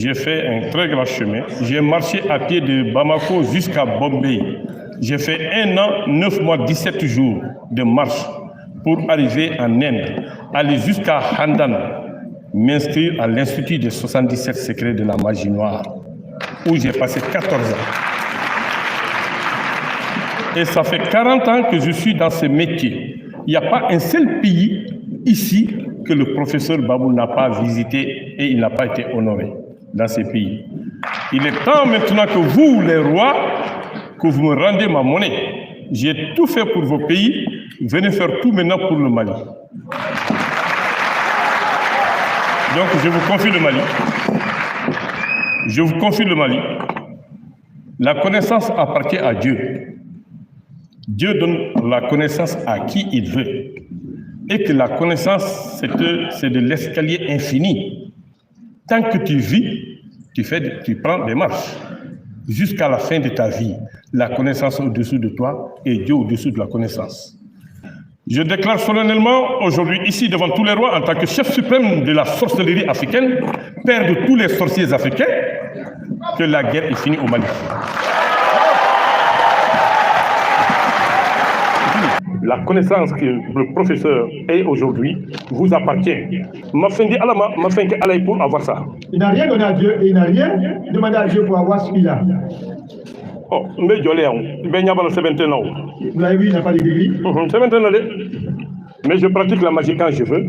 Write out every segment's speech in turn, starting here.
J'ai fait un très grand chemin. J'ai marché à pied de Bamako jusqu'à Bombay. J'ai fait 1 an, 9 mois, 17 jours de marche pour arriver en Inde, aller jusqu'à Handan, m'inscrire à l'Institut des 77 secrets de la magie noire, où j'ai passé 14 ans. Et ça fait 40 ans que je suis dans ce métier. Il n'y a pas un seul pays ici que le professeur Babou n'a pas visité et il n'a pas été honoré dans ces pays. Il est temps maintenant que vous, les rois, que vous me rendez ma monnaie. J'ai tout fait pour vos pays. Venez faire tout maintenant pour le Mali. Donc je vous confie le Mali. Je vous confie le Mali. La connaissance appartient à Dieu. Dieu donne la connaissance à qui il veut. Et que la connaissance, c'est de l'escalier infini. Tant que tu vis, tu prends des marches. Jusqu'à la fin de ta vie, la connaissance au-dessus de toi et Dieu au-dessus de la connaissance. Je déclare solennellement aujourd'hui, ici devant tous les rois, en tant que chef suprême de la sorcellerie africaine, père de tous les sorciers africains, que la guerre est finie au Mali. La connaissance que le professeur est aujourd'hui vous appartient. Mafendi Alama, Mafendi Alaï pour avoir ça. Il n'a rien donné à Dieu et il n'a rien demandé à Dieu pour avoir ce qu'il a. Oh, mais je l'ai. Vous l'avez vu, il n'a pas de degré. C'est maintenant. Mais je pratique la magie quand je veux,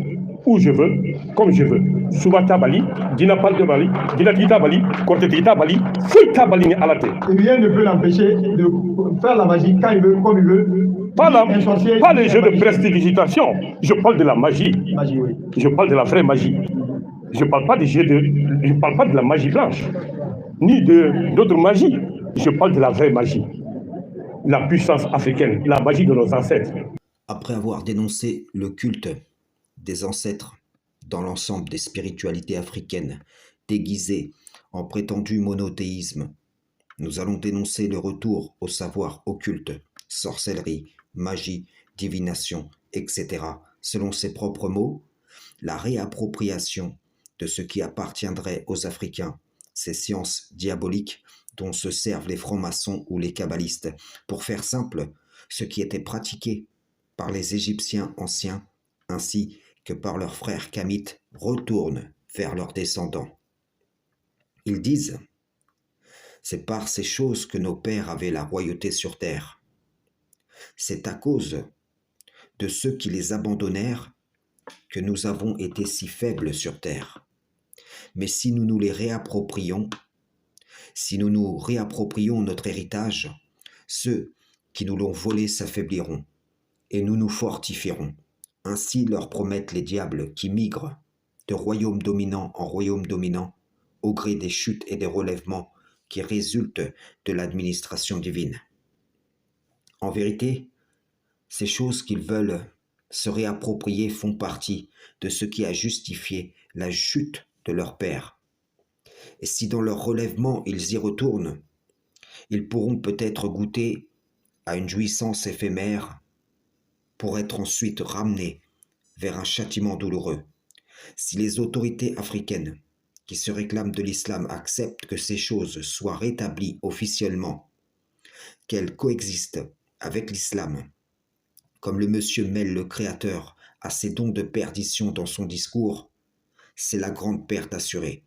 où je veux, comme je veux. Subata Bali, Dina Palde Bali, Dina Tita Bali, Kortetita Bali, Fuita Bali à la tête. Et rien ne peut l'empêcher de faire la magie quand il veut, comme il veut. Pas les jeux de prestidigitation. Je parle de la magie. Magie, oui. Je parle de la vraie magie. Je parle pas des jeux je parle pas de la magie blanche, ni d'autres magies. Je parle de la vraie magie. La puissance africaine, la magie de nos ancêtres. Après avoir dénoncé le culte des ancêtres dans l'ensemble des spiritualités africaines déguisées en prétendu monothéisme, nous allons dénoncer le retour au savoir occulte, sorcellerie, magie, divination, etc. Selon ses propres mots, la réappropriation de ce qui appartiendrait aux Africains, ces sciences diaboliques dont se servent les francs-maçons ou les kabbalistes. Pour faire simple, ce qui était pratiqué par les Égyptiens anciens, ainsi que par leurs frères kamites, retourne vers leurs descendants. Ils disent « C'est par ces choses que nos pères avaient la royauté sur terre. C'est à cause de ceux qui les abandonnèrent que nous avons été si faibles sur terre. Mais si nous nous les réapproprions, si nous nous réapproprions notre héritage, ceux qui nous l'ont volé s'affaibliront, et nous nous fortifierons. Ainsi leur promettent les diables qui migrent de royaume dominant en royaume dominant, au gré des chutes et des relèvements qui résultent de l'administration divine. En vérité, ces choses qu'ils veulent se réapproprier font partie de ce qui a justifié la chute de leur père. Et si dans leur relèvement ils y retournent, ils pourront peut-être goûter à une jouissance éphémère pour être ensuite ramenés vers un châtiment douloureux. Si les autorités africaines qui se réclament de l'islam acceptent que ces choses soient rétablies officiellement, qu'elles coexistent avec l'islam, comme le monsieur mêle le Créateur à ses dons de perdition dans son discours, c'est la grande perte assurée.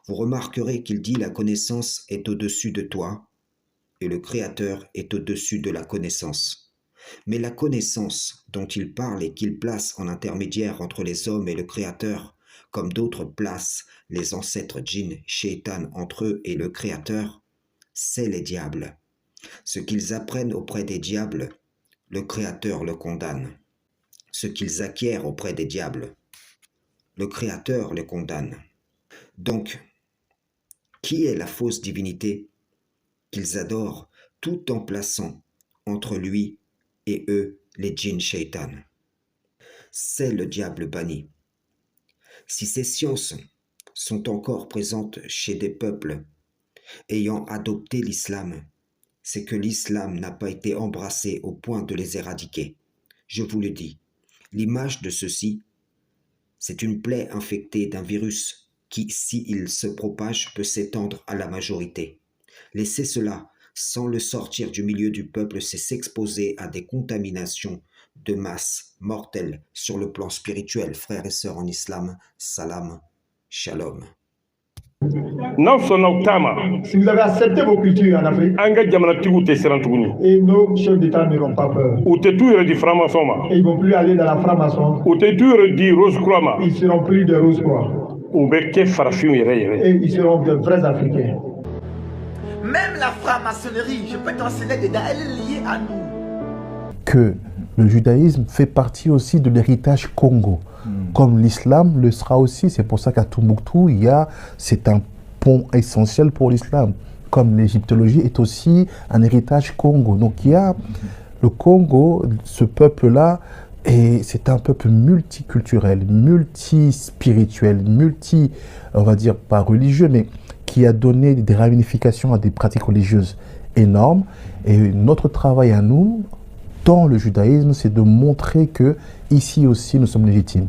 Vous remarquerez qu'il dit « la connaissance est au-dessus de toi » et le Créateur est au-dessus de la connaissance. Mais la connaissance dont il parle et qu'il place en intermédiaire entre les hommes et le Créateur, comme d'autres placent les ancêtres djinns, shaitan entre eux et le Créateur, c'est les diables. Ce qu'ils apprennent auprès des diables, le Créateur le condamne. Ce qu'ils acquièrent auprès des diables, le Créateur le condamne. Donc, qui est la fausse divinité qu'ils adorent tout en plaçant entre lui et eux les djinns shaitan? C'est le diable banni. Si ces sciences sont encore présentes chez des peuples ayant adopté l'islam, c'est que l'islam n'a pas été embrassé au point de les éradiquer. Je vous le dis, l'image de ceci, c'est une plaie infectée d'un virus qui, s'il se propage, peut s'étendre à la majorité. Laisser cela sans le sortir du milieu du peuple, c'est s'exposer à des contaminations de masse mortelles sur le plan spirituel. Frères et sœurs en islam, salam, shalom. Si vous avez accepté vos cultures en Afrique, et nos chefs d'État n'auront pas peur. Et ils ne vont plus aller dans la franc-maçon. Ils seront plus de Rose-Croix. Et ils seront de vrais Africains. Même la franc-maçonnerie, je peux t'enseigner dedans, elle est liée à nous. Que le judaïsme fait partie aussi de l'héritage Congo. Comme l'islam le sera aussi, c'est pour ça qu'à Tombouctou, c'est un pont essentiel pour l'islam. Comme l'égyptologie est aussi un héritage Congo. Donc il y a le Congo, ce peuple-là, et c'est un peuple multiculturel, multispirituel, on va dire pas religieux, mais qui a donné des ramifications à des pratiques religieuses énormes. Et notre travail à nous, dans le judaïsme, c'est de montrer que ici aussi nous sommes légitimes.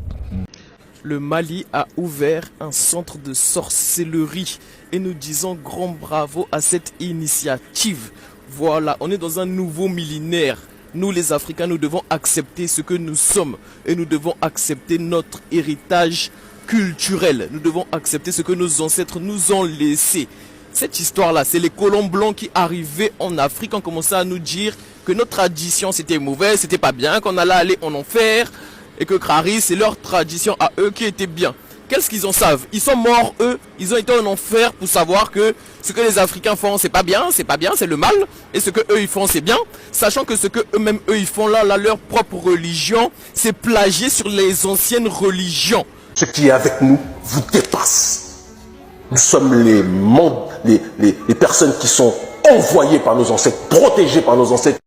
Le Mali a ouvert un centre de sorcellerie et nous disons grand bravo à cette initiative. Voilà, on est dans un nouveau millénaire. Nous les Africains, nous devons accepter ce que nous sommes et nous devons accepter notre héritage culturel. Nous devons accepter ce que nos ancêtres nous ont laissé. Cette histoire-là, c'est les colons blancs qui arrivaient en Afrique, ont commencé à nous dire que notre tradition c'était mauvais, c'était pas bien, qu'on allait aller en enfer et que Krari c'est leur tradition à eux qui était bien. Qu'est-ce qu'ils en savent? Ils sont morts eux, ils ont été en enfer pour savoir que ce que les Africains font c'est pas bien, c'est le mal, et ce que eux ils font c'est bien, sachant que ce que eux-mêmes ils font là, leur propre religion, c'est plagié sur les anciennes religions. Ce qui est avec nous vous dépasse. Nous sommes les personnes qui sont envoyées par nos ancêtres, protégées par nos ancêtres.